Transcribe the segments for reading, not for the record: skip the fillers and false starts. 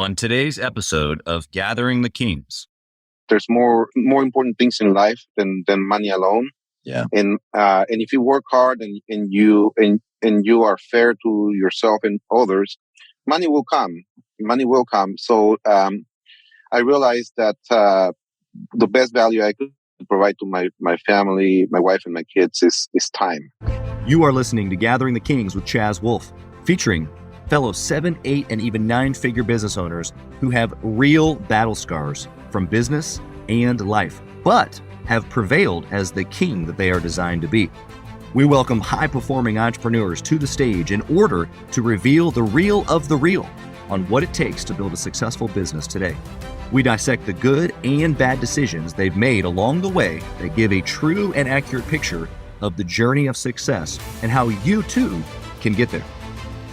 On today's episode of Gathering the Kings. There's more important things in life than money alone. Yeah. And if you work hard and you are fair to yourself and others, money will come. Money will come. So I realized that the best value I could provide to my family, my wife and my kids is time. You are listening to Gathering the Kings with Chaz Wolfe, featuring fellow 7, 8, and even 9-figure business owners who have real battle scars from business and life, but have prevailed as the king that they are designed to be. We welcome high-performing entrepreneurs to the stage in order to reveal the real of the real on what it takes to build a successful business today. We dissect the good and bad decisions they've made along the way that give a true and accurate picture of the journey of success and how you too can get there.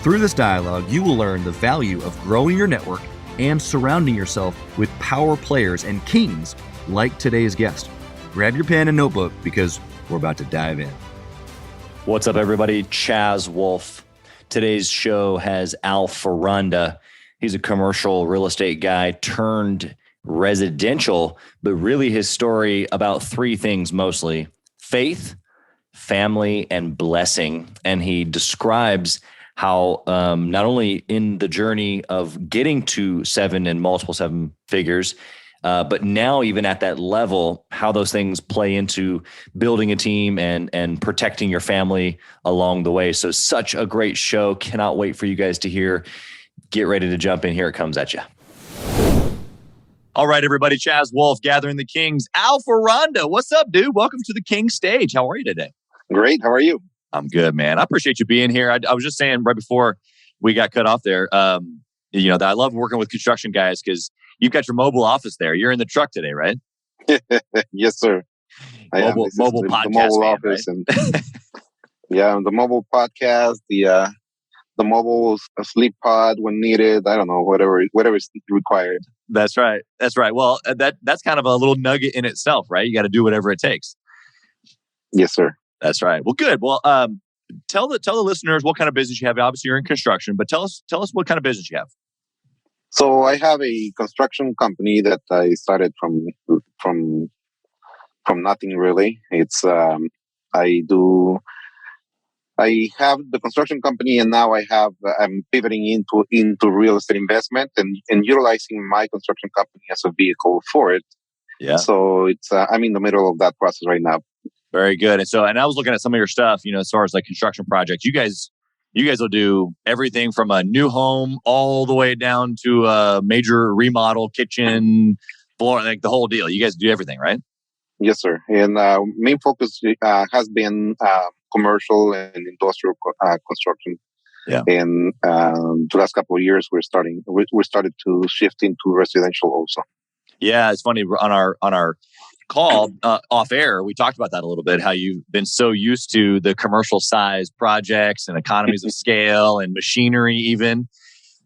Through this dialogue, you will learn the value of growing your network and surrounding yourself with power players and kings like today's guest. Grab your pen and notebook because we're about to dive in. What's up, everybody? Chaz Wolfe. Today's show has Al Foronda. He's a commercial real estate guy turned residential, but really his story about 3 things mostly: faith, family, and blessing. And he describes how not only in the journey of getting to 7 and multiple 7 figures, but now even at that level, how those things play into building a team and protecting your family along the way. So such a great show. Cannot wait for you guys to hear. Get ready to jump in. Here it comes at you. All right, everybody. Chaz Wolfe, Gathering the Kings. Al Foronda, what's up, dude? Welcome to the King stage. How are you today? Great. How are you? I'm good, man. I appreciate you being here. I was just saying right before we got cut off there, that I love working with construction guys because you've got your mobile office there. You're in the truck today, right? Yes, sir. Mobile podcast, the mobile man, office, right? And yeah, the mobile podcast, the mobile sleep pod when needed. I don't know, whatever is required. That's right. Well, that's kind of a little nugget in itself, right? You got to do whatever it takes. Yes, sir. That's right. Well, good. Well, tell the listeners what kind of business you have. Obviously, you're in construction, but tell us what kind of business you have. So I have a construction company that I started from nothing really. It's I have the construction company, and now I'm pivoting into real estate investment and utilizing my construction company as a vehicle for it. Yeah. So it's I'm in the middle of that process right now. Very good. And I was looking at some of your stuff, as far as like construction projects. You guys will do everything from a new home all the way down to a major remodel, kitchen, floor, like the whole deal. You guys do everything, right? Yes, sir. And main focus has been commercial and industrial construction. Yeah. And the last couple of years, we started to shift into residential also. Yeah, it's funny on our call off air, we talked about that a little bit, how you've been so used to the commercial size projects and economies of scale and machinery even.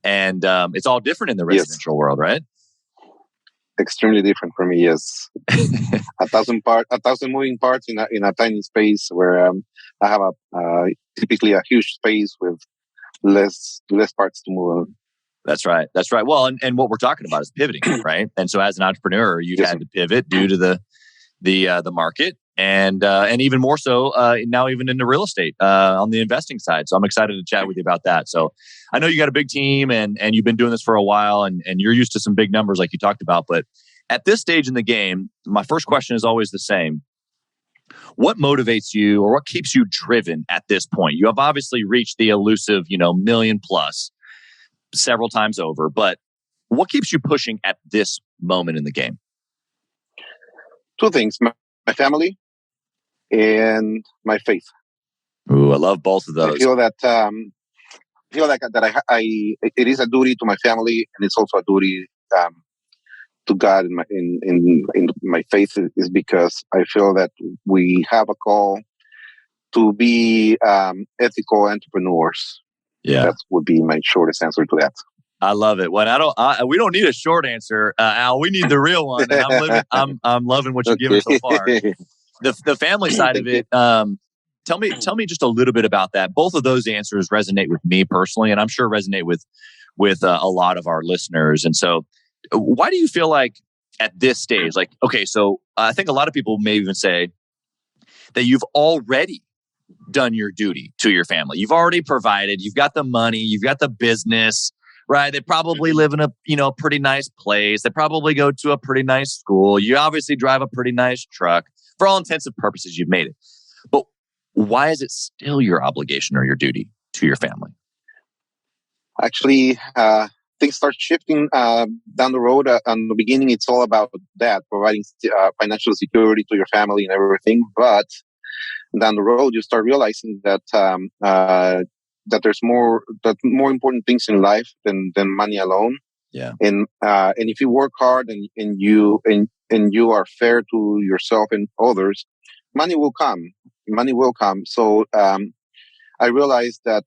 And it's all different in the residential world, right? Extremely different for me, yes. 1,000 moving parts in a tiny space where I have typically a huge space with less parts to move on. That's right. Well, and what we're talking about is pivoting, right? And so as an entrepreneur, you've had to pivot due to the market and even more so now even into real estate on the investing side. So I'm excited to chat with you about that. So I know you got a big team and you've been doing this for a while and you're used to some big numbers like you talked about. But at this stage in the game, my first question is always the same. What motivates you or what keeps you driven at this point? You have obviously reached the elusive, million plus several times over, but what keeps you pushing at this moment in the game? 2 things: my family and my faith. Ooh, I love both of those. I feel that it is a duty to my family, and it's also a duty to God. In my faith is because I feel that we have a call to be ethical entrepreneurs. Yeah, that would be my shortest answer to that. I love it. Well, we don't need a short answer, Al. We need the real one. And I'm loving what you've given so far. The family side of it. Tell me just a little bit about that. Both of those answers resonate with me personally, and I'm sure resonate with with a lot of our listeners. And so why do you feel like at this stage, like, okay, so I think a lot of people may even say that you've already done your duty to your family. You've already provided, you've got the money, you've got the business, right? They probably live in a pretty nice place. They probably go to a pretty nice school. You obviously drive a pretty nice truck. For all intents and purposes, you've made it. But why is it still your obligation or your duty to your family? Actually, things start shifting down the road. In the beginning, it's all about that, providing financial security to your family and everything. But down the road, you start realizing that that there's more important things in life than money alone. Yeah. And if you work hard and you are fair to yourself and others, money will come. Money will come. So I realized that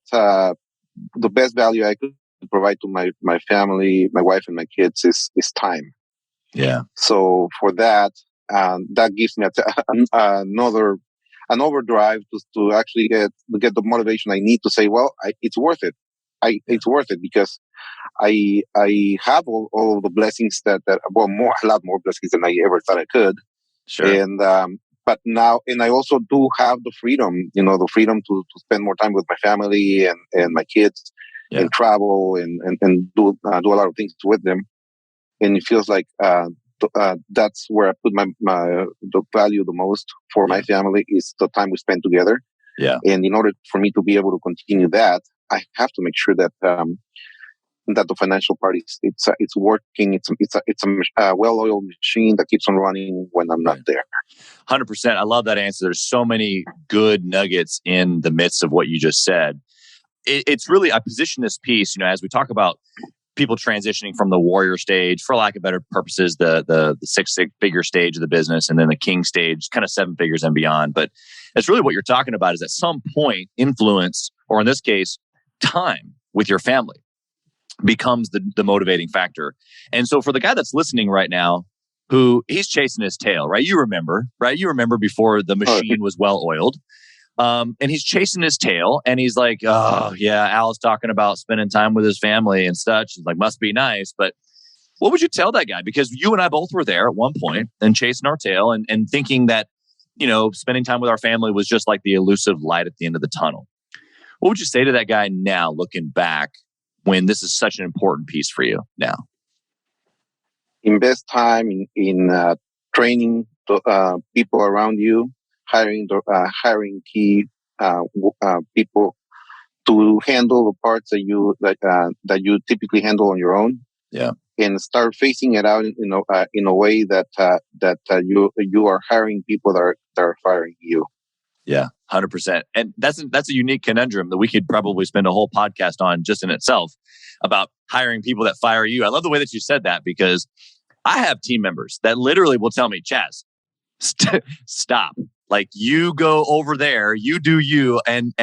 the best value I could provide to my family, my wife and my kids is time. Yeah. So for that, that gives me an overdrive to actually get the motivation I need to say, well, it's worth it. It's worth it because I have all the blessings a lot more blessings than I ever thought I could. Sure. And but now, and I also do have the freedom, the freedom to spend more time with my family and my kids, and travel and do a lot of things with them. And it feels like that's where I put the value the most for my family is the time we spend together. Yeah. And in order for me to be able to continue that, I have to make sure that that the financial part it's working. It's a well-oiled machine that keeps on running when I'm not there. 100%. I love that answer. There's so many good nuggets in the midst of what you just said. It's really, I position this piece, as we talk about people transitioning from the warrior stage, for lack of better purposes, the six-figure stage of the business, and then the king stage, kind of 7 figures and beyond. But it's really what you're talking about is at some point, influence, or in this case, time with your family becomes the motivating factor. And so for the guy that's listening right now, who he's chasing his tail, right? You remember before the machine was well oiled. And he's chasing his tail and he's like, oh yeah, Al's talking about spending time with his family and such. It's like, must be nice. But what would you tell that guy? Because you and I both were there at one point and chasing our tail and thinking that, spending time with our family was just like the elusive light at the end of the tunnel. What would you say to that guy now, looking back, when this is such an important piece for you now? Invest time in training the people around you, hiring key people to handle the parts that you typically handle on your own. Yeah, and start phasing it out in a way that you are hiring people that are firing you. Yeah, 100%. And that's a unique conundrum that we could probably spend a whole podcast on just in itself about hiring people that fire you. I love the way that you said that because I have team members that literally will tell me, Chaz, stop. Like you go over there, you do you, and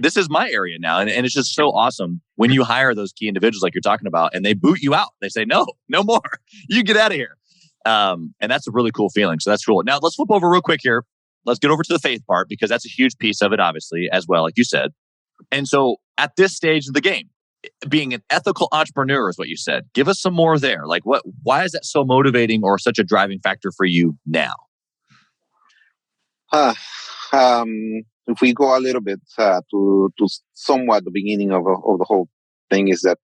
this is my area now. And it's just so awesome when you hire those key individuals like you're talking about and they boot you out. They say, no more. You get out of here. And that's a really cool feeling. So that's cool. Now let's flip over real quick here. Let's get over to the faith part because that's a huge piece of it, obviously, as well, like you said. And so at this stage of the game, being an ethical entrepreneur is what you said. Give us some more there. Like why is that so motivating or such a driving factor for you now? If we go a little bit to somewhat the beginning of the whole thing is that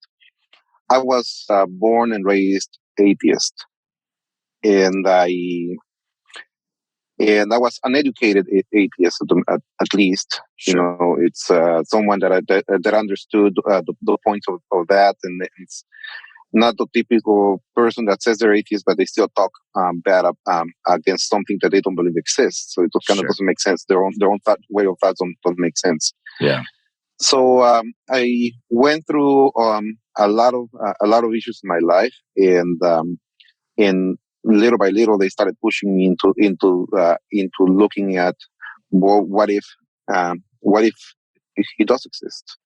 I was born and raised atheist, and I was uneducated atheist at least. Sure. It's someone that understood the points of that, and it's not the typical person that says they're atheist, but they still talk bad against something that they don't believe exists. So it kind of doesn't make sense. Their own way of thoughts don't make sense. Yeah. So I went through a lot of issues in my life, and little by little they started pushing me into looking at, well, what if he does exist?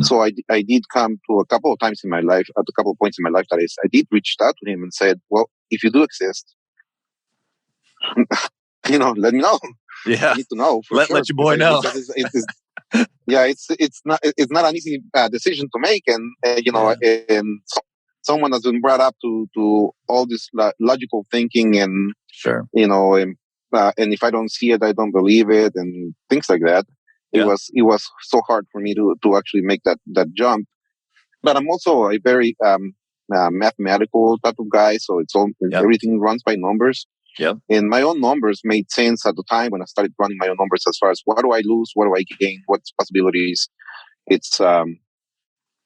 So I did come to a couple of times in my life, at a couple of points in my life, that is, I did reach out to him and said, well, if you do exist, let me know. Yeah. I need to know. Let your boy know. Yeah, it's not an easy decision to make, and and someone has been brought up to all this logical thinking, and Sure. and if I don't see it, I don't believe it, and things like that. Yeah. It was so hard for me to actually make that jump. But I'm also a very mathematical type of guy, so Yep. everything runs by numbers. Yep. And my own numbers made sense at the time when I started running my own numbers as far as what do I lose, what do I gain, what's possibilities. It's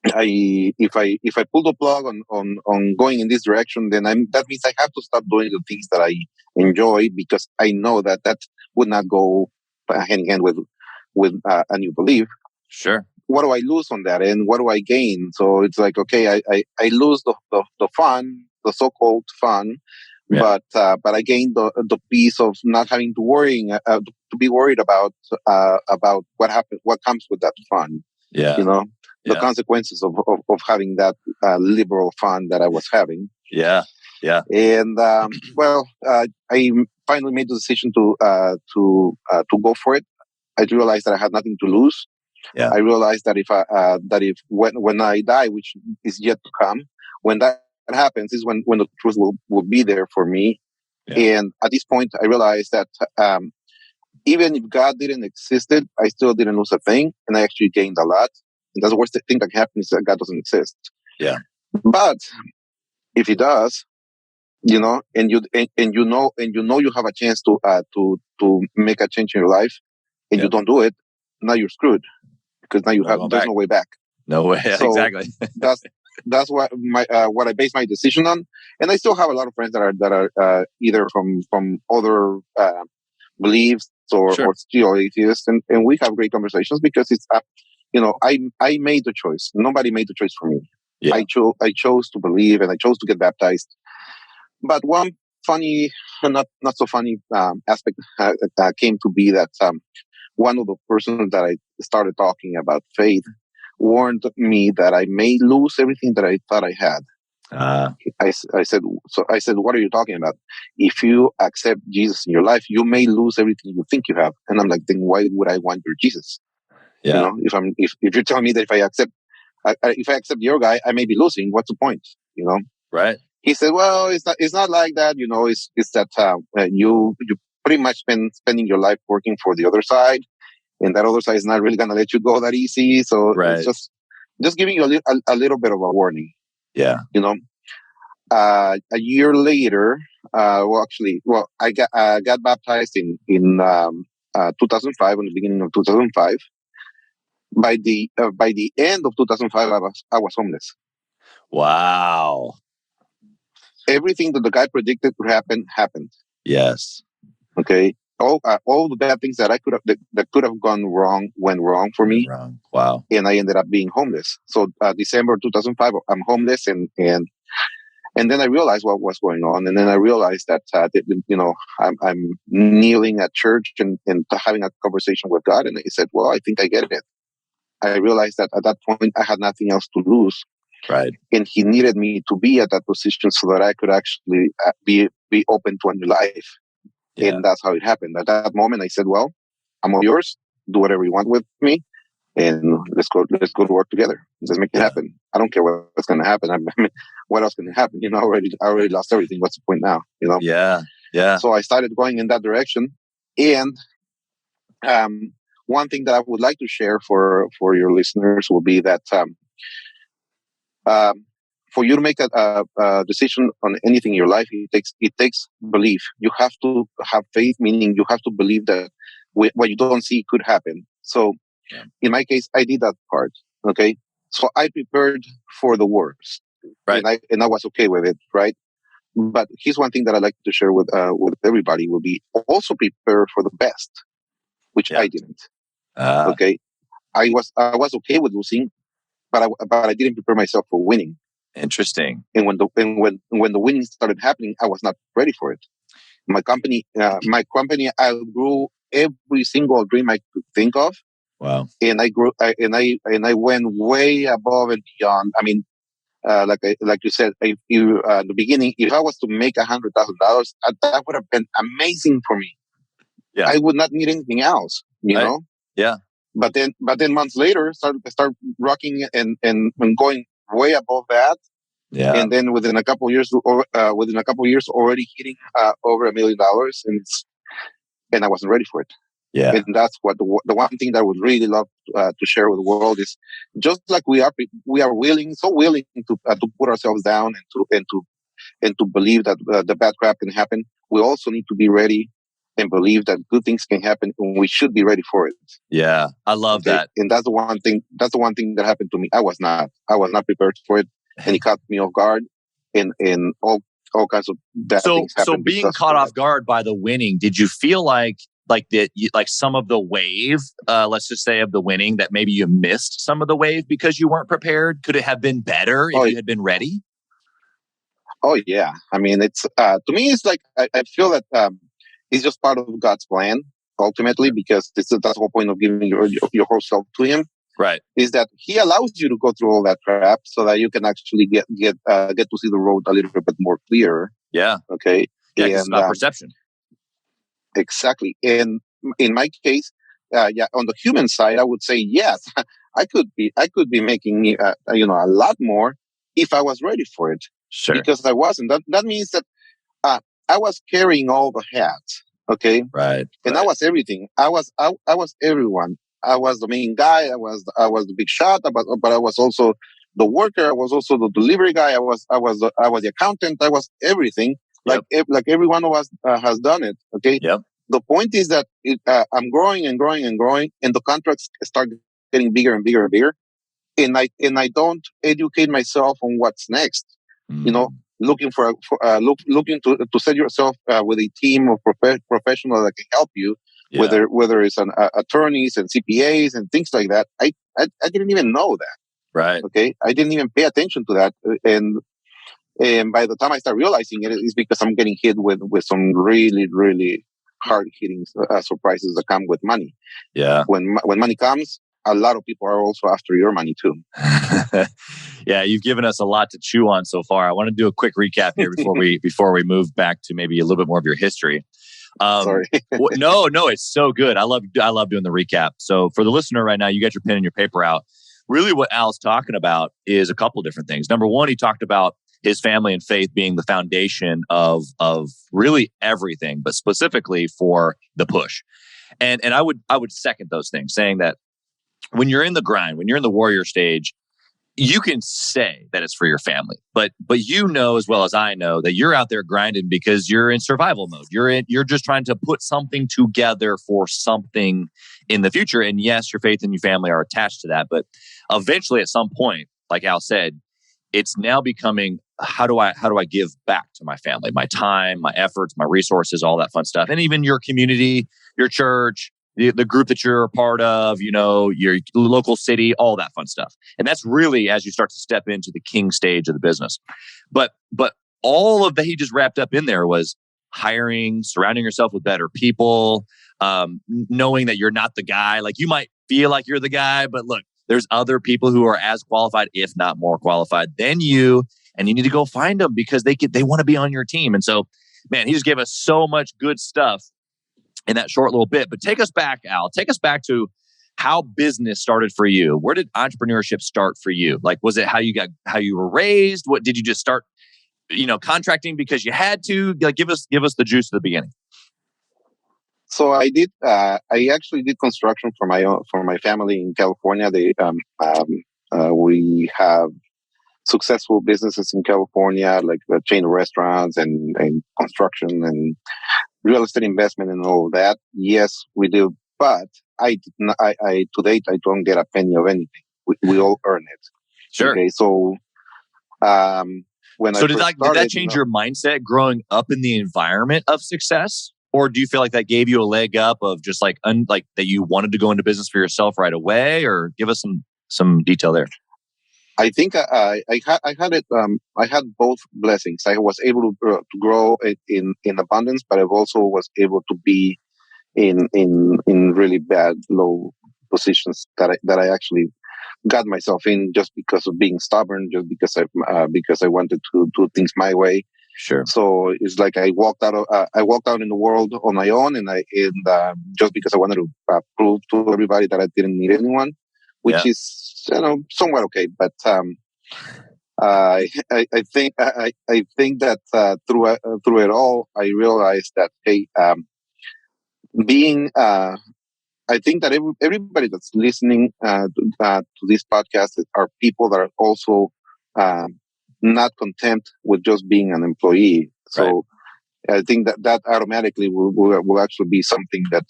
if I pull the plug on going in this direction, then that means I have to stop doing the things that I enjoy, because I know that would not go hand in hand with a new belief. Sure. What do I lose on that, and what do I gain? So it's like, okay, I lose the fun, the so-called fun, Yeah. but I gain the piece of not having to be worried about what happens, what comes with that fun. Yeah. The Yeah. consequences of having that liberal fun that I was having. Yeah. Yeah. And I finally made the decision to go for it. I realized that I had nothing to lose. Yeah. I realized that if when I die, which is yet to come, when that happens is when the truth will be there for me. Yeah. And at this point, I realized that even if God didn't exist, I still didn't lose a thing, and I actually gained a lot. And that's the worst thing that happens, is that God doesn't exist. Yeah. But if He does, and you have a chance to make a change in your life, and Yep. you don't do it, now you're screwed, because now there's no way back. No way. So Exactly. that's what what I base my decision on. And I still have a lot of friends that are either from other beliefs or Sure. still atheists, and we have great conversations, because it's I made the choice. Nobody made the choice for me. Yeah. I chose to believe, and I chose to get baptized. But one funny, not so funny aspect came to be that one of the persons that I started talking about faith warned me that I may lose everything that I thought I had. I said, what are you talking about? If you accept Jesus in your life, you may lose everything you think you have. And I'm like, then why would I want your Jesus? Yeah. If you're telling me that if I accept your guy, I may be losing, what's the point? Right. He said, well, it's not like that. It's that you pretty much spending your life working for the other side, and that other side is not really going to let you go that easy. So Right. it's just giving you a little bit of a warning. Yeah. A year later, I got baptized in 2005, in the beginning of 2005. By the end of 2005, I was homeless. Wow. Everything that the guy predicted would happen happened. Yes. Okay. All the bad things that that could have gone wrong went wrong for me. Wrong. Wow. And I ended up being homeless. So December 2005, I'm homeless, and then I realized what was going on, and then I realized that I'm kneeling at church and having a conversation with God, and He said, "Well, I think I get it." I realized that at that point I had nothing else to lose, Right. and He needed me to be at that position so that I could actually be open to a new life. Yeah. And that's how it happened. At that moment, I said, "Well, I'm all yours. Do whatever you want with me, and let's go to work together. Let's make it happen. I don't care what's going to happen. I mean, what else can happen? I already lost everything. What's the point now? Yeah. Yeah. So I started going in that direction. And one thing that I would like to share for your listeners will be that for you to make a decision on anything in your life, it takes belief. You have to have faith, meaning you have to believe that what you don't see could happen. So in my case, I did that part. Okay. So I prepared for the worst. Right. And I was okay with it. Right. But here's one thing that I'd like to share with everybody will be also prepare for the best, which I didn't. Okay. I was okay with losing, but I didn't prepare myself for winning. Interesting. And when the winning started happening, I was not ready for it. My company, I grew every single dream I could think of. Wow. And I grew, and I went way above and beyond. I mean, like you said, at the beginning, if I was to make $100,000, that would have been amazing for me. Yeah. I would not need anything else. You know. Yeah. but then months later, start rocking and going way above that. Yeah. And then within a couple of years, already hitting over $1 million, and I wasn't ready for it. Yeah. And that's what the one thing that I would really love to share with the world is, just like we are willing to put ourselves down and to believe that the bad crap can happen. We also need to be ready and believe that good things can happen, and we should be ready for it. Yeah. I love that. And that's the one thing. That's the one thing that happened to me. I was not prepared for it, and it caught me off guard, and all kinds of bad things happened. So being caught off guard by the winning, did you feel like some of the wave, let's just say, of the winning, that maybe you missed some of the wave because you weren't prepared? Could it have been better if you had been ready? Oh yeah. I mean, it's to me, it's like I feel that it's just part of God's plan ultimately, because that's the whole point of giving your whole self to Him. Right. Is that He allows you to go through all that crap so that you can actually get to see the road a little bit more clear. Yeah. Okay. Yeah, it's about perception. Exactly. And in my case, on the human side, I would say yes. I could be making a lot more if I was ready for it. Sure. Because I wasn't. That means that I was carrying all the hats. Okay. Right. And I was everything. I was everyone. I was the main guy. I was the big shot. But I was also the worker. I was also the delivery guy. I was the accountant. I was everything. Yep. Like every one of us has done it. Okay. Yep. The point is that I'm growing and growing and growing, and the contracts start getting bigger and bigger and bigger, and I don't educate myself on what's next. Looking looking to set yourself with a team of professionals that can help you, whether it's attorneys and CPAs and things like that. I didn't even know that. Right. Okay. I didn't even pay attention to that, and by the time I start realizing it's because I'm getting hit with some really, really hard hitting surprises that come with money. Yeah. When money comes, a lot of people are also after your money too. Yeah, you've given us a lot to chew on so far. I want to do a quick recap here before we move back to maybe a little bit more of your history. Sorry. No, it's so good. I love doing the recap. So for the listener right now, you got your pen and your paper out. Really, what Al's talking about is a couple different things. Number one, he talked about his family and faith being the foundation of really everything, but specifically for the push. And I would second those things, saying that when you're in the grind, when you're in the warrior stage, you can say that it's for your family, but you know as well as I know that you're out there grinding because you're in survival mode. You're just trying to put something together for something in the future. And yes, your faith and your family are attached to that, but eventually at some point, like Al said, it's now becoming, how do I give back to my family, my time, my efforts, my resources, all that fun stuff. And even your community, your church, the group that you're a part of, your local city, all that fun stuff. And that's really as you start to step into the king stage of the business. But all of that he just wrapped up in there was hiring, surrounding yourself with better people, knowing that you're not the guy. Like, you might feel like you're the guy, but look, there's other people who are as qualified, if not more qualified than you. And you need to go find them because they want to be on your team. And so, man, he just gave us so much good stuff in that short little bit. But take us back, Al. Take us back to how business started for you. Where did entrepreneurship start for you? Like, was it how you were raised? What did you just start, contracting because you had to? Like, give us the juice at the beginning. So I did. I actually did construction for my family in California. We have successful businesses in California, like the chain of restaurants and construction and real estate investment and all of that. Yes, we do. But I to date, I don't get a penny of anything. We all earn it. Sure. Okay. So, did that change your mindset growing up in the environment of success? Or do you feel like that gave you a leg up of just like that you wanted to go into business for yourself right away? Or give us some detail there. I think I had it. I had both blessings. I was able to grow in abundance, but I also was able to be in really bad, low positions that I actually got myself in just because of being stubborn, just because I wanted to do things my way. Sure. So it's like I walked out in the world on my own, and just because I wanted to prove to everybody that I didn't need anyone, which is somewhat okay. But I think that through it all, I realized that hey, being I think that everybody that's listening to this podcast are people that are also not content with just being an employee. So I think that automatically will actually be something that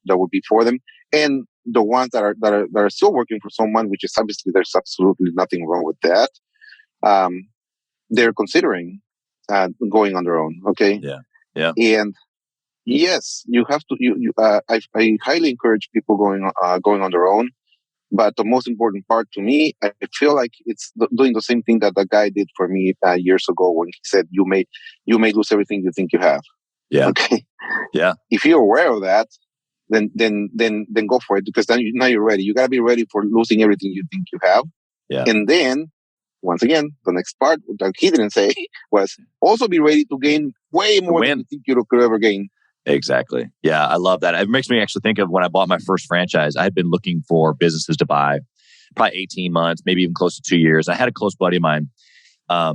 will be for them. And the ones that are still working for someone, which is obviously there's absolutely nothing wrong with that. They're considering going on their own. Okay. Yeah. Yeah. And yes, you have to. I highly encourage people going on their own. But the most important part to me, I feel like it's doing the same thing that the guy did for me years ago when he said, "You may lose everything you think you have." Yeah. Okay. Yeah. If you're aware of that, then go for it, because now you're ready. You gotta be ready for losing everything you think you have. Yeah. And then once again, the next part that he didn't say was also be ready to gain way more than you think you could ever gain. Exactly. Yeah, I love that. It makes me actually think of when I bought my first franchise. I had been looking for businesses to buy probably 18 months, maybe even close to 2 years. I had a close buddy of mine. I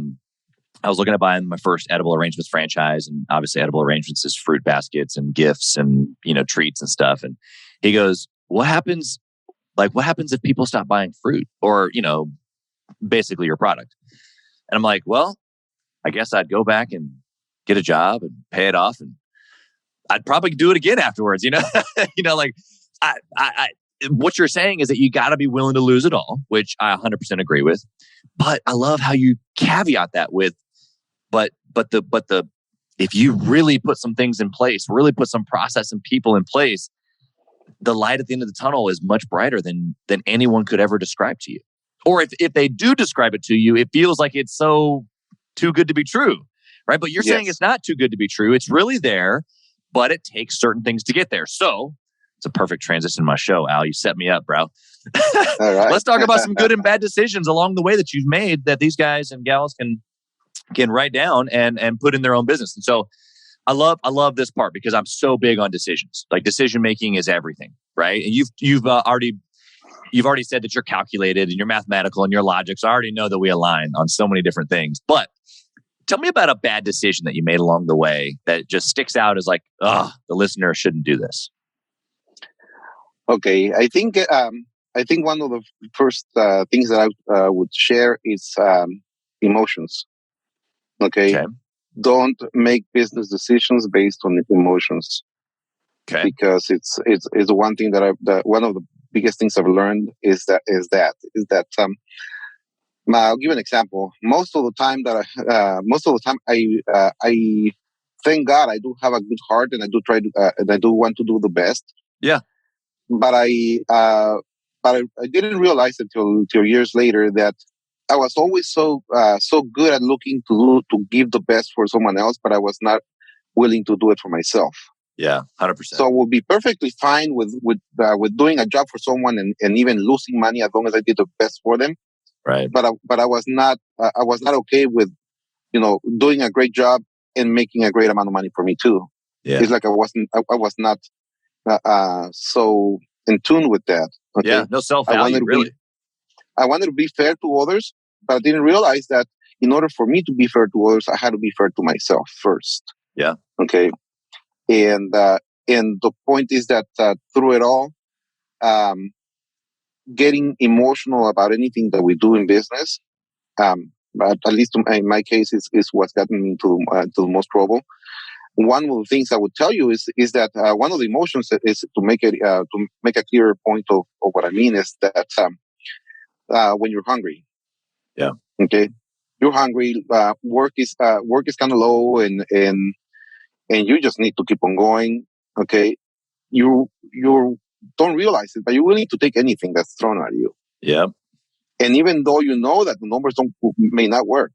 was looking at buying my first edible arrangements franchise, and obviously edible arrangements is fruit baskets and gifts and treats and stuff. And he goes, "What happens? What happens if people stop buying fruit or basically your product?" And I'm like, "Well, I guess I'd go back and get a job and pay it off, and I'd probably do it again afterwards." What you're saying is that you got to be willing to lose it all, which I 100% agree with. But I love how you caveat that with, but if you really put some things in place, really put some process and people in place, the light at the end of the tunnel is much brighter than anyone could ever describe to you. Or if they do describe it to you, it feels like it's so too good to be true, right? But you're saying it's not too good to be true. It's really there, but it takes certain things to get there. So it's a perfect transition to my show, Al. You set me up, bro. All right. Let's talk about some good and bad decisions along the way that you've made that these guys and gals can write down and put in their own business. And so I love this part because I'm so big on decisions. Like, decision making is everything, right? And you've already said that you're calculated and you're mathematical and you're logic. So I already know that we align on so many different things. But tell me about a bad decision that you made along the way that just sticks out as like, the listener shouldn't do this. Okay, I think one of the first things that I would share is emotions. Okay, don't make business decisions based on emotions. Okay, because it's one thing that one of the biggest things I've learned is that I'll give an example. Most of the time I thank God I do have a good heart, and I do try to and I do want to do the best. Yeah. But I didn't realize until years later that I was always so good at looking to give the best for someone else, but I was not willing to do it for myself. Yeah, 100%. So I would be perfectly fine with doing a job for someone and even losing money as long as I did the best for them. Right. But I was not okay with doing a great job and making a great amount of money for me too. Yeah. It's like I was not so in tune with that. Okay? Yeah, no self-value, really. I wanted to be fair to others, but I didn't realize that in order for me to be fair to others, I had to be fair to myself first. Yeah. Okay. And the point is that through it all, getting emotional about anything that we do in business, but at least in my case, is what's gotten me to the most trouble. One of the things I would tell you is that one of the emotions is to make a clearer point of what I mean is that when you're hungry, okay, you're hungry. Work is kind of low, and you just need to keep on going. Okay, you don't realize it, but you're willing to take anything that's thrown at you. Yeah. And even though you know that the numbers may not work,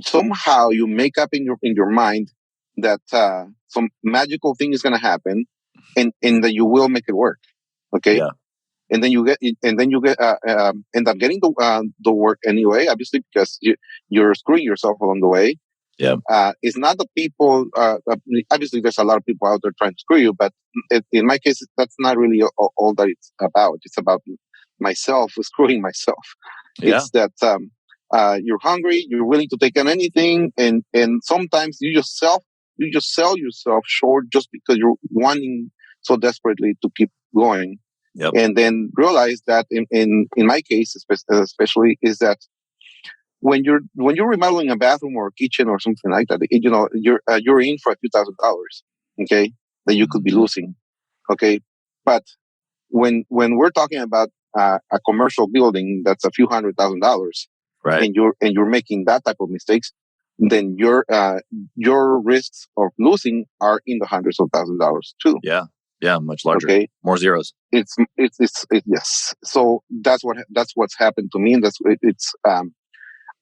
somehow you make up in your mind that some magical thing is going to happen, and that you will make it work. Okay. Yeah. And then you end up getting the work anyway, obviously, because you're screwing yourself along the way. Yeah. It's not the people. Obviously, there's a lot of people out there trying to screw you, but in my case, that's not really all that it's about. It's about myself screwing myself. Yeah. It's that you're hungry, you're willing to take on anything, and sometimes you just sell yourself short just because you're wanting so desperately to keep going. Yep. And then realize that in my case, especially, is that when you're remodeling a bathroom or a kitchen or something like that, you're in for a few $1,000s, okay, that you could be losing, okay. But when we're talking about a commercial building that's a few $100,000, right, and you're making that type of mistakes, then your risks of losing are in the hundreds of $1,000s too. Yeah, much larger. Okay, more zeros. It's yes. So that's what's happened to me, and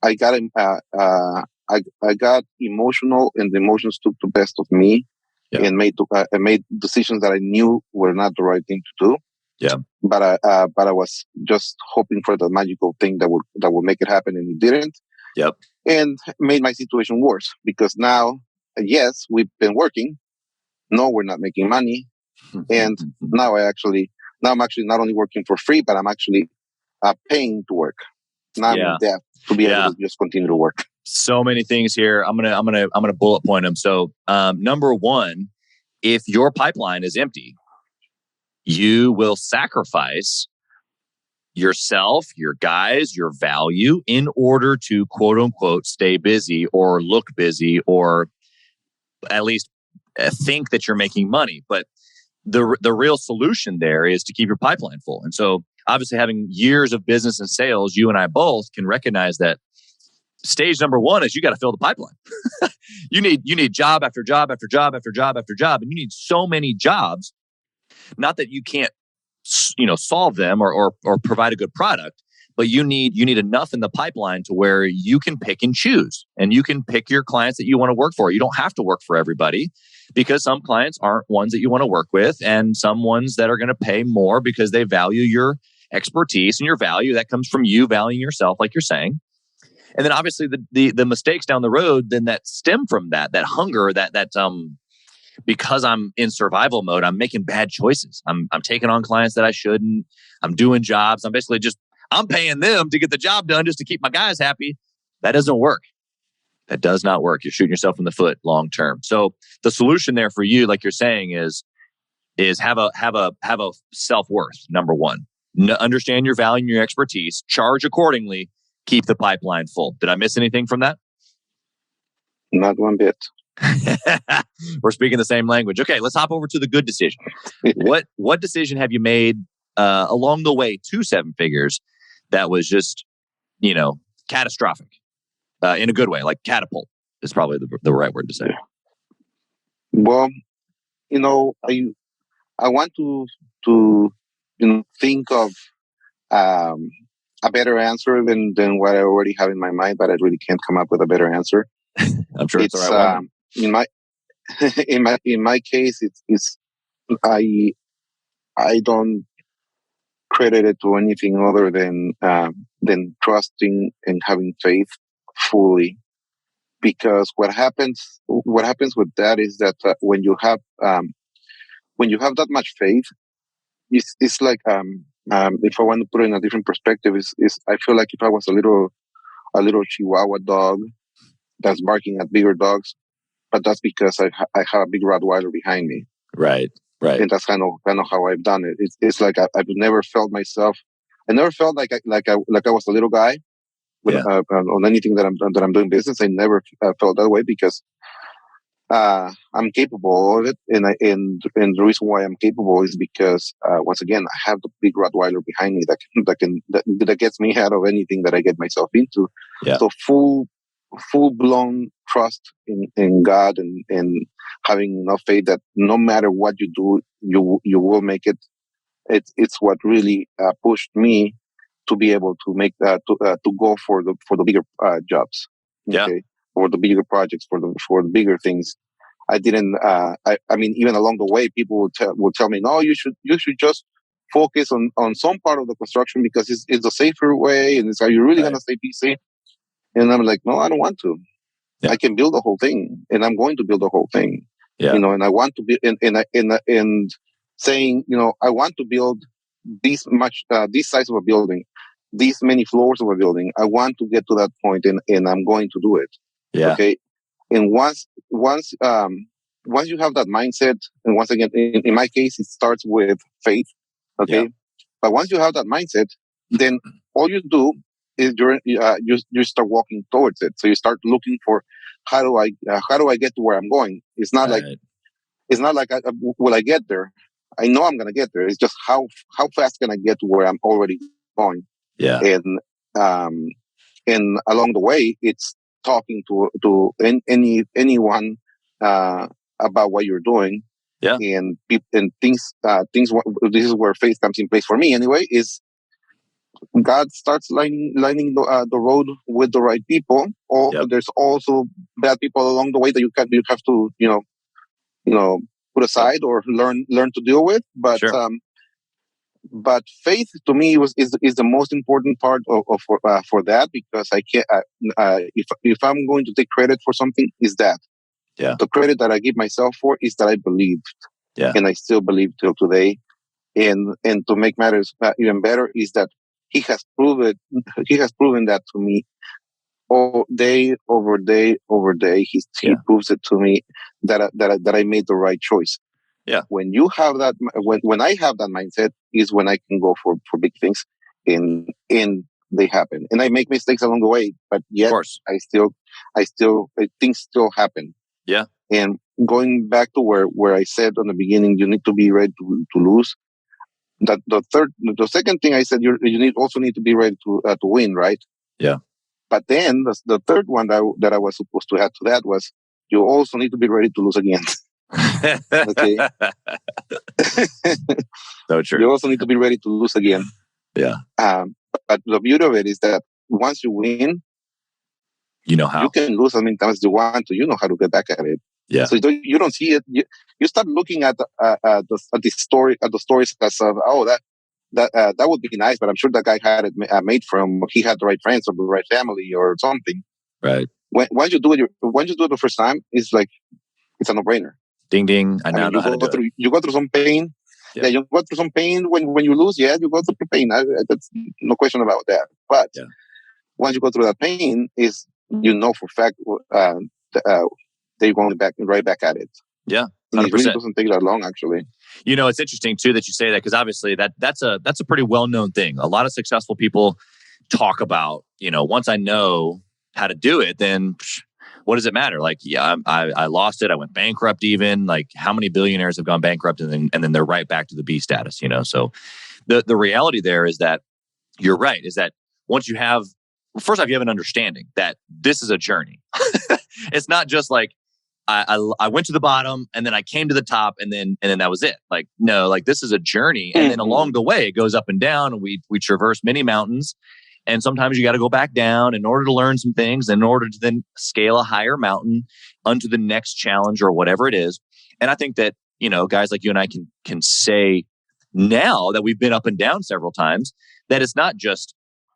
I got I got emotional, and the emotions took the best of me, and made decisions that I knew were not the right thing to do. Yeah. But I was just hoping for the magical thing that would make it happen, and it didn't. Yep. And made my situation worse, because now, yes, we've been working. No, we're not making money, and now I'm actually not only working for free, but I'm actually paying to work. Now I'm in debt to be able to just continue to work. So many things here. I'm gonna bullet point them. So, number one, if your pipeline is empty, you will sacrifice yourself, your guys, your value in order to quote unquote stay busy or look busy, or at least think that you're making money. But the real solution there is to keep your pipeline full. And so obviously, having years of business and sales, you and I both can recognize that stage number one is you got to fill the pipeline. you need job after job after job after job after job, and you need so many jobs. Not that you can't, solve them or provide a good product, but you need enough in the pipeline to where you can pick and choose, and you can pick your clients that you want to work for. You don't have to work for everybody, because some clients aren't ones that you want to work with, and some ones that are going to pay more because they value your expertise and your value that comes from you valuing yourself, like you're saying. And then obviously the mistakes down the road then that stem from that hunger, that because I'm in survival mode, I'm making bad choices. I'm taking on clients that I shouldn't. I'm doing jobs. I'm paying them to get the job done just to keep my guys happy. That doesn't work. That does not work. You're shooting yourself in the foot long term. So the solution there for you, like you're saying, is have a self-worth. Number one, understand your value and your expertise. Charge accordingly. Keep the pipeline full. Did I miss anything from that? Not one bit. We're speaking the same language. Okay, let's hop over to the good decision. What decision have you made along the way to seven figures that was just, catastrophic in a good way, like catapult is probably the right word to say. Well, I want to think of a better answer than what I already have in my mind, but I really can't come up with a better answer. I'm sure it's the right one. In my case, it's I don't credit it to anything other than trusting and having faith fully. Because what happens with that is that when you have that much faith, it's like if I want to put it in a different perspective, is I feel like if I was a little Chihuahua dog that's barking at bigger dogs, but that's because I have a big Rottweiler behind me. Right. And that's kind of how I've done it. It's like I've never felt myself. I never felt like I was a little guy on anything that I'm doing business. I never felt that way, because I'm capable of it, and the reason why I'm capable is because once again I have the big Rottweiler behind me that gets me out of anything that I get myself into. Yeah. So full blown trust in God, and having enough faith that no matter what you do, you will make it. It's what really pushed me to be able to make that to go for the bigger jobs. Okay, for the bigger projects, for the bigger things. I didn't. I mean, even along the way, people would tell me, "No, you should just focus on some part of the construction because it's a safer way, and are you really gonna stay PC?" And I'm like, "No, I don't want to. Yeah. I can build the whole thing, and I'm going to build the whole thing. Yeah. And I want to be in saying, I want to build this size of a building, these many floors of a building. I want to get to that point, and I'm going to do it. Yeah. Okay. And once you have that mindset, and once again, in my case, it starts with faith. Okay. Yeah. But once you have that mindset, then all you do is you start walking towards it. So you start looking for how do I get to where I'm going. It's not like will I get there? I know I'm gonna get there. It's just how fast can I get to where I'm already going? Yeah. Um, and along the way, it's talking to anyone about what you're doing. Yeah. And things. This is where faith comes in place for me. Anyway, is God starts lining the road with the right people. Or Yep. there's also bad people along the way that you have to put aside or learn to deal with. But Sure. but faith to me is the most important part for that, because I can't if I'm going to take credit for something, is that the credit that I give myself for is that I believed, and I still believe till today. And to make matters even better is that he has proven that to me all day over day over day. He proves it to me that I made the right choice. Yeah. When you have that, when I have that mindset, is when I can go for big things, and they happen. And I make mistakes along the way, but yet things still happen. Yeah. And going back to where I said on the beginning, you need to be ready to lose. That the second thing I said, you also need to be ready to win, right? Yeah. But then the third one that I was supposed to add to that was, you also need to be ready to lose again. Okay. So true. You also need to be ready to lose again. Yeah. But the beauty of it is that once you win, you know how. You can lose as many times as you want to. You know how to get back at it. Yeah. So you don't see it. You start looking at the stories as of, that would be nice, but I'm sure that guy had it made from, he had the right friends or the right family or something. Right. Once you do it the first time, it's like, it's a no-brainer. Ding ding. I now know how to do it. You go through some pain. Yeah, you go through some pain when you lose. Yeah, you go through pain. That's no question about that. But once you go through that pain, you know for a fact they're going right back at it. Yeah, 100%. It really doesn't take that long, actually. You know, it's interesting too that you say that, because obviously that's a pretty well-known thing. A lot of successful people talk about, once I know how to do it, then what does it matter? Like, I lost it. I went bankrupt even. Like, how many billionaires have gone bankrupt and then they're right back to the B status, So the reality there is that you're right, is that once you have, first off, you have an understanding that this is a journey. It's not just like, I went to the bottom and then I came to the top and then that was it. Like, no, like this is a journey. And then along the way, it goes up and down, and we traverse many mountains. And sometimes you got to go back down in order to learn some things, in order to then scale a higher mountain onto the next challenge or whatever it is. And I think that, guys like you and I can say now that we've been up and down several times, that it's not just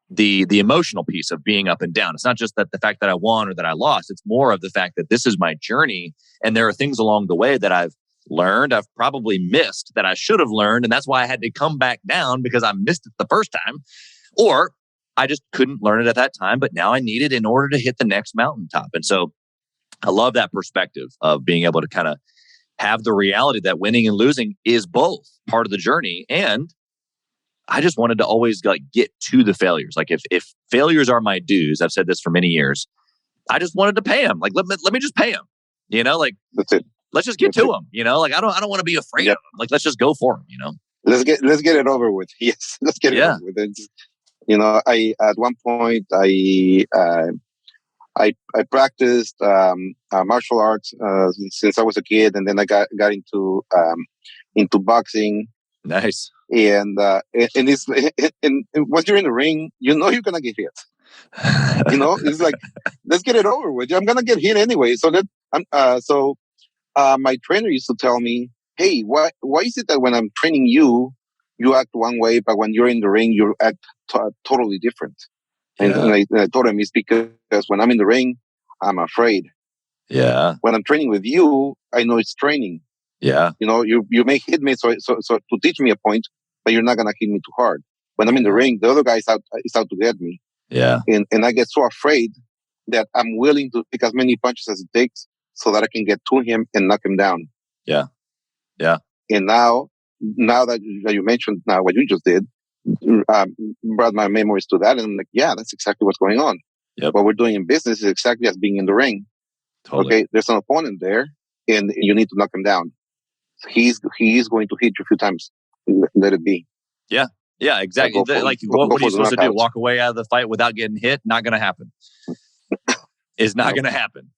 the emotional piece of being up and down. It's not just that the fact that I won or that I lost. It's more of the fact that this is my journey, and there are things along the way that I've learned, I've probably missed, that I should have learned, and that's why I had to come back down, because I missed it the first time, or I just couldn't learn it at that time, but now I need it in order to hit the next mountaintop. And so I love that perspective of being able to kind of have the reality that winning and losing is both part of the journey. And I just wanted to always get to the failures. Like, if failures are my dues, I've said this for many years, I just wanted to pay them. Like, let me just pay them, like, that's it. Let's just get to them, like, I don't want to be afraid of them. Like, let's just go for them, Let's get it over with. Yes. Let's get it over with. I, at one point, I practiced martial arts since I was a kid, and then I got into boxing. Nice. And it's and once you're in the ring, you're gonna get hit. It's like, let's get it over with. I'm gonna get hit anyway. So my trainer used to tell me, "Hey, why is it that when I'm training you act one way, but when you're in the ring, you act totally different?" And I told him, it's because when I'm in the ring, I'm afraid. Yeah. When I'm training with you, I know it's training. Yeah. You may hit me so to teach me a point, but you're not gonna hit me too hard. When I'm in the ring, the other guy is out to get me. Yeah. And I get so afraid that I'm willing to take as many punches as it takes so that I can get to him and knock him down. Yeah. Yeah. And now that you mentioned now what you just did, brought my memories to that, and I'm like, yeah, that's exactly what's going on. Yep. What we're doing in business is exactly as being in the ring. Totally. Okay, there's an opponent there, and you need to knock him down. He is going to hit you a few times. Let it be. Yeah. Yeah, exactly. What are you supposed to do? Walk away out of the fight without getting hit? Not going to happen. It's not going to happen.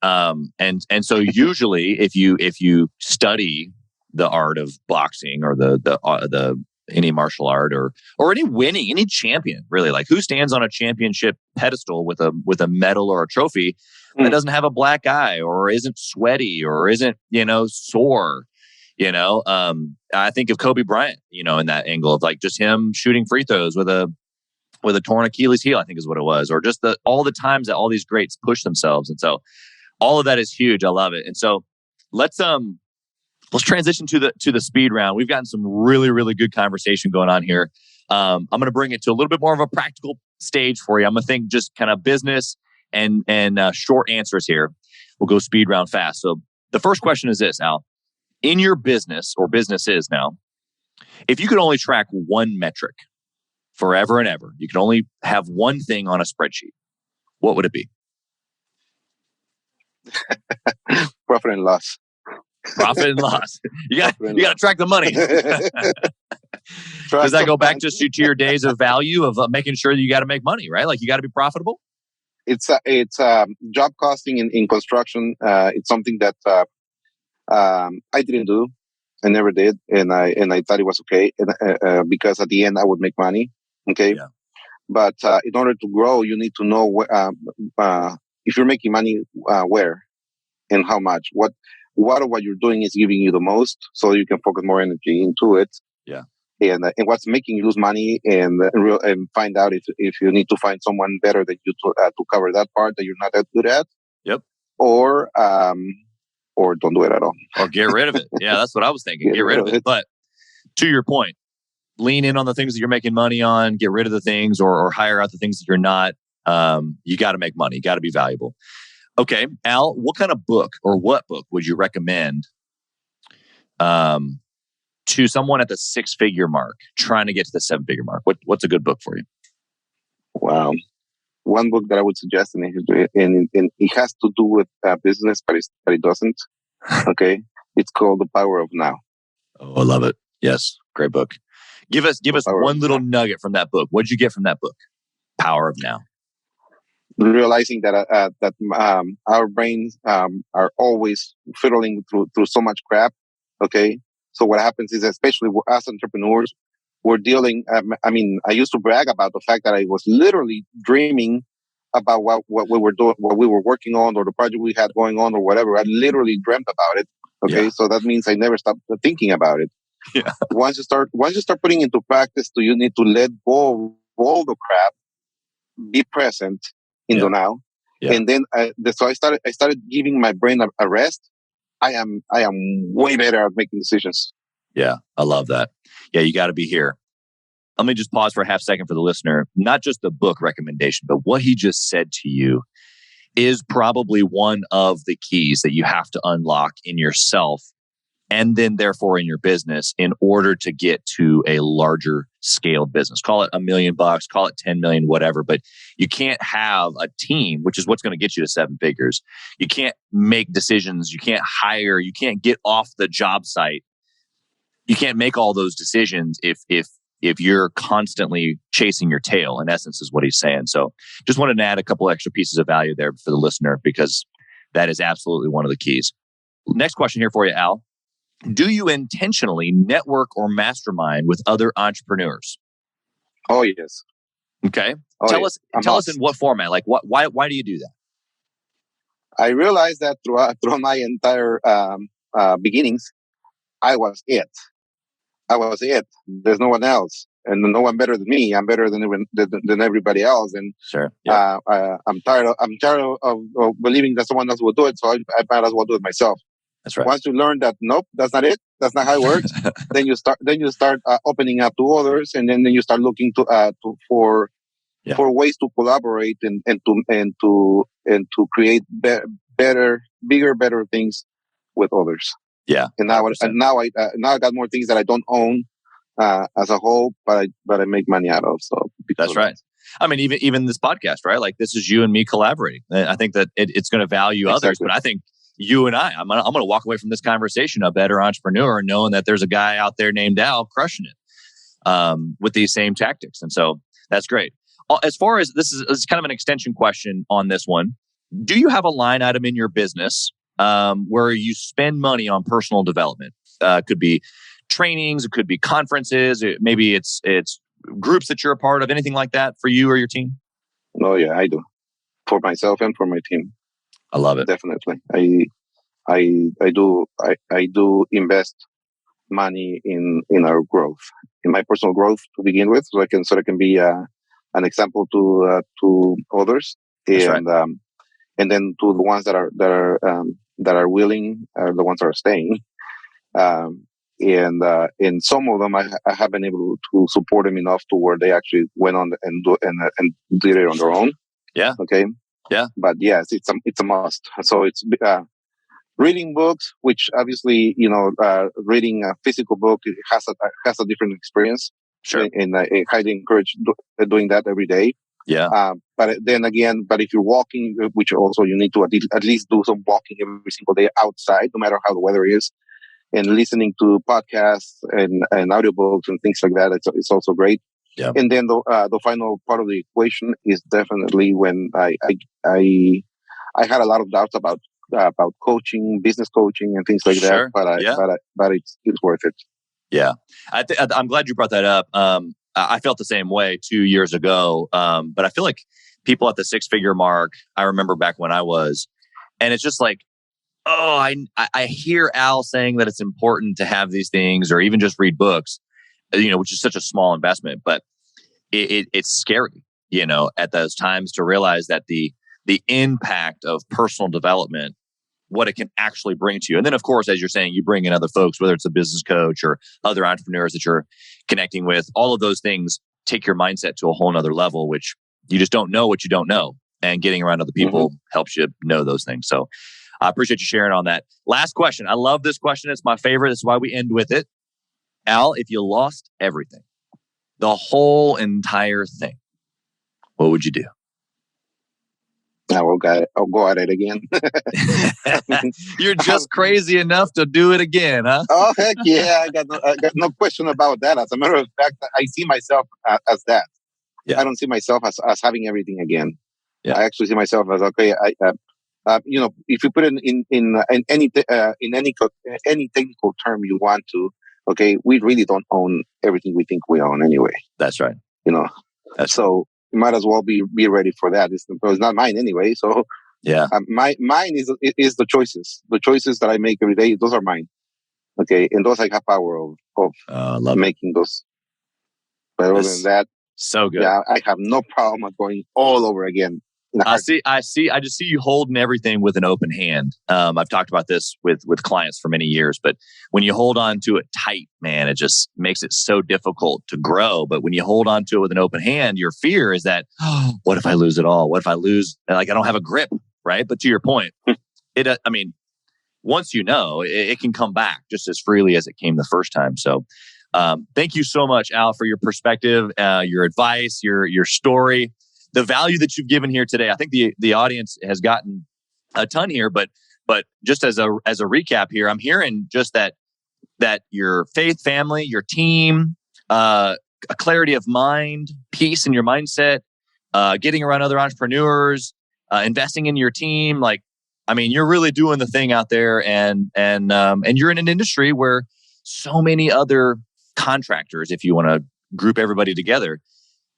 And so usually, if you study the art of boxing or the any martial art or any champion, really, like who stands on a championship pedestal with a medal or a trophy that doesn't have a black eye or isn't sweaty or isn't sore. I think of Kobe Bryant, in that angle of like just him shooting free throws with a torn Achilles heel, I think is what it was, or just all the times that all these greats push themselves. And so all of that is huge. I love it. And so let's transition to the speed round. We've gotten some really, really good conversation going on here. I'm going to bring it to a little bit more of a practical stage for you. I'm going to think just kind of business and short answers here. We'll go speed round fast. So the first question is this, Al. In your business or businesses now, if you could only track one metric forever and ever, you can only have one thing on a spreadsheet, what would it be? Profit and loss. Profit and loss. You got to track the money. Does that go back just to your days of value of making sure that you got to make money, right? Like you got to be profitable. It's job costing in construction. It's something that I didn't do. I never did, and I thought it was okay, and, because at the end I would make money. Okay, yeah. But in order to grow, you need to know if you're making money, where and how much. What of what you're doing is giving you the most, so you can focus more energy into it. Yeah. And what's making you lose money, and find out if you need to find someone better than you to cover that part that you're not that good at. Yep. Or don't do it at all. Or get rid of it. Yeah, that's what I was thinking. Get rid of it. But to your point, lean in on the things that you're making money on, get rid of the things or hire out the things that you're not. You got to make money. You got to be valuable. Okay, Al, what kind of book or what book would you recommend to someone at the 6-figure mark trying to get to the 7-figure mark? What's a good book for you? Wow. One book that I would suggest, and it has to do with business, but it doesn't. Okay, it's called The Power of Now. Oh, I love it. Yes, great book. Give us one little nugget from that book. What did you get from that book? Power of Now. Realizing that our brains are always fiddling through so much crap. Okay, so what happens is, especially as entrepreneurs, we're dealing. I used to brag about the fact that I was literally dreaming about what we were doing, what we were working on, or the project we had going on, or whatever. I literally dreamt about it. Okay, so that means I never stopped thinking about it. Yeah. Once you start putting into practice, you need to let go of all the crap, be present in the now, and then so I started giving my brain a rest. I am way better at making decisions. Yeah, I love that. Yeah, you got to be here. Let me just pause for a half second for the listener. Not just the book recommendation, but what he just said to you is probably one of the keys that you have to unlock in yourself and then therefore in your business in order to get to a larger scale business. Call it $1 million, call it 10 million, whatever. But you can't have a team, which is what's going to get you to 7 figures. You can't make decisions. You can't hire. You can't get off the job site. You can't make all those decisions if you're constantly chasing your tail, in essence, is what he's saying. So just wanted to add a couple extra pieces of value there for the listener, because that is absolutely one of the keys. Next question here for you, Al. Do you intentionally network or mastermind with other entrepreneurs? Oh, yes. Okay. Tell us in what format. Like, why do you do that? I realized that throughout my entire beginnings, I was it. There's no one else. and no one better than me. I'm better than everybody else, and sure. Yeah. I'm tired of believing that someone else will do it. So I might as well do it myself. That's right. Once you learn that, nope, that's not it. That's not how it works. then you start opening up to others, and then you start looking for ways to collaborate and to create better, bigger, better things with others. Yeah. And now I got more things that I don't own as a whole, but I make money out of. So that's right. I mean, even this podcast, right? Like this is you and me collaborating. I think that it's going to value others, but I think you and I'm going to walk away from this conversation a better entrepreneur, knowing that there's a guy out there named Al crushing it with these same tactics. And so that's great. As far as this is kind of an extension question on this one, do you have a line item in your business where you spend money on personal development? Could be trainings, it could be conferences, maybe it's groups that you're a part of, anything like that for you or your team? Oh yeah, I do, for myself and for my team. I love it. Definitely. I do invest money in our growth, in my personal growth to begin with, so I can be an example to others. That's and right. And then to the ones that are willing, the ones that are staying. And some of them I have been able to support them enough to where they actually went on and did it on their own. Yeah. Okay. Yeah. But yes, it's a must. So it's reading books, which obviously reading a physical book has a different experience. Sure. And I highly encourage doing that every day. Yeah. But then again, if you're walking, which also you need to at least do some walking every single day outside, no matter how the weather is, and listening to podcasts and audiobooks and things like that, it's also great. Yeah. And then the final part of the equation is definitely when I had a lot of doubts about coaching, business coaching, and things like Sure. that. But it's worth it. Yeah, I'm glad you brought that up. I felt the same way 2 years ago, but I feel like people at the 6-figure mark, I remember back when I was, and it's just like, oh, I hear Al saying that it's important to have these things or even just read books, which is such a small investment, but it's scary, at those times to realize that the impact of personal development, what it can actually bring to you. And then, of course, as you're saying, you bring in other folks, whether it's a business coach or other entrepreneurs that you're connecting with. All of those things take your mindset to a whole nother level, which you just don't know what you don't know. And getting around other people helps you know those things. So I appreciate you sharing on that. Last question. I love this question. It's my favorite. That's why we end with it. Al, if you lost everything, the whole entire thing, what would you do? I'll go at it again. You're just crazy enough to do it again, huh? Oh heck yeah! I got no question about that. As a matter of fact, I see myself as that. Yeah. I don't see myself as having everything again. Yeah. I actually see myself as okay. If you put it in any technical term you want to, okay, we really don't own everything we think we own anyway. That's right. So. You might as well be ready for that. It's not mine anyway. So yeah, mine is the choices. The choices that I make every day, those are mine. Okay, and those I have power of making those. But other than that, so good. Yeah, I have no problem with going all over again. I just see you holding everything with an open hand. I've talked about this with clients for many years, but when you hold on to it tight, man, it just makes it so difficult to grow. But when you hold on to it with an open hand, your fear is that, oh, what if I lose it all? What if I lose, I don't have a grip, right? But to your point, once it can come back just as freely as it came the first time. So thank you so much, Al, for your perspective, your advice, your story. The value that you've given here today. I think the audience has gotten a ton here, but just as a recap here, I'm hearing just that your faith, family, your team, a clarity of mind, peace in your mindset, getting around other entrepreneurs, investing in your team. You're really doing the thing out there, and you're in an industry where so many other contractors, if you want to group everybody together,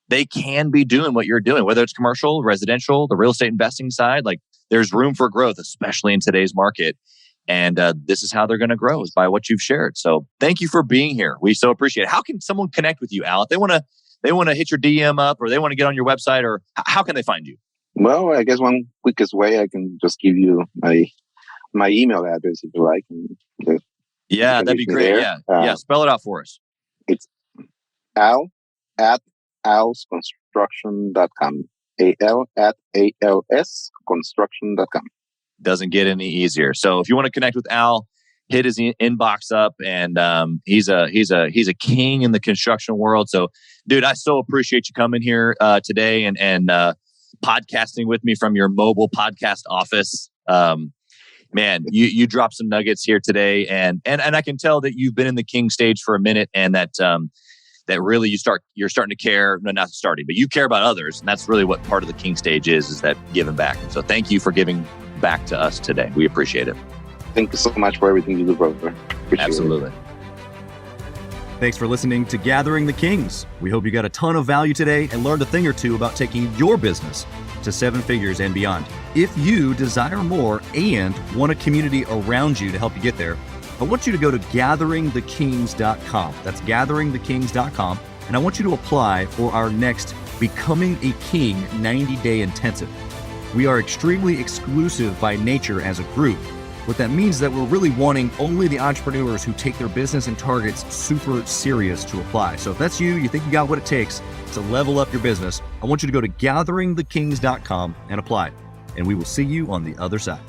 they can be doing what you're doing, whether it's commercial, residential, the real estate investing side. There's room for growth, especially in today's market. And this is how they're going to grow, is by what you've shared. So thank you for being here. We so appreciate it. How can someone connect with you, Al? If they want to hit your DM up, or they want to get on your website, or how can they find you? Well, I guess one quickest way, I can just give you my email address if you like. Yeah, that'd be great. Yeah. Spell it out for us. It's al@alsconstruction.com. al@alsconstruction.com. Doesn't get any easier. So if you want to connect with Al, hit his inbox up, and he's a king in the construction world. So, dude, I so appreciate you coming here today and podcasting with me from your mobile podcast office. Man, you dropped some nuggets here today, and I can tell that you've been in the king stage for a minute, and that really you're starting to care. No, not starting, but you care about others, and that's really what part of the king stage is that giving back. And so, thank you for giving back to us today. We appreciate it. Thank you so much for everything you do, brother. Absolutely. Thanks for listening to Gathering the Kings. We hope you got a ton of value today and learned a thing or two about taking your business to 7 figures and beyond. If you desire more and want a community around you to help you get there, I want you to go to gatheringthekings.com. That's gatheringthekings.com. And I want you to apply for our next Becoming a King 90-day intensive. We are extremely exclusive by nature as a group. What that means is that we're really wanting only the entrepreneurs who take their business and targets super serious to apply. So if that's you think you got what it takes to level up your business, I want you to go to gatheringthekings.com and apply. And we will see you on the other side.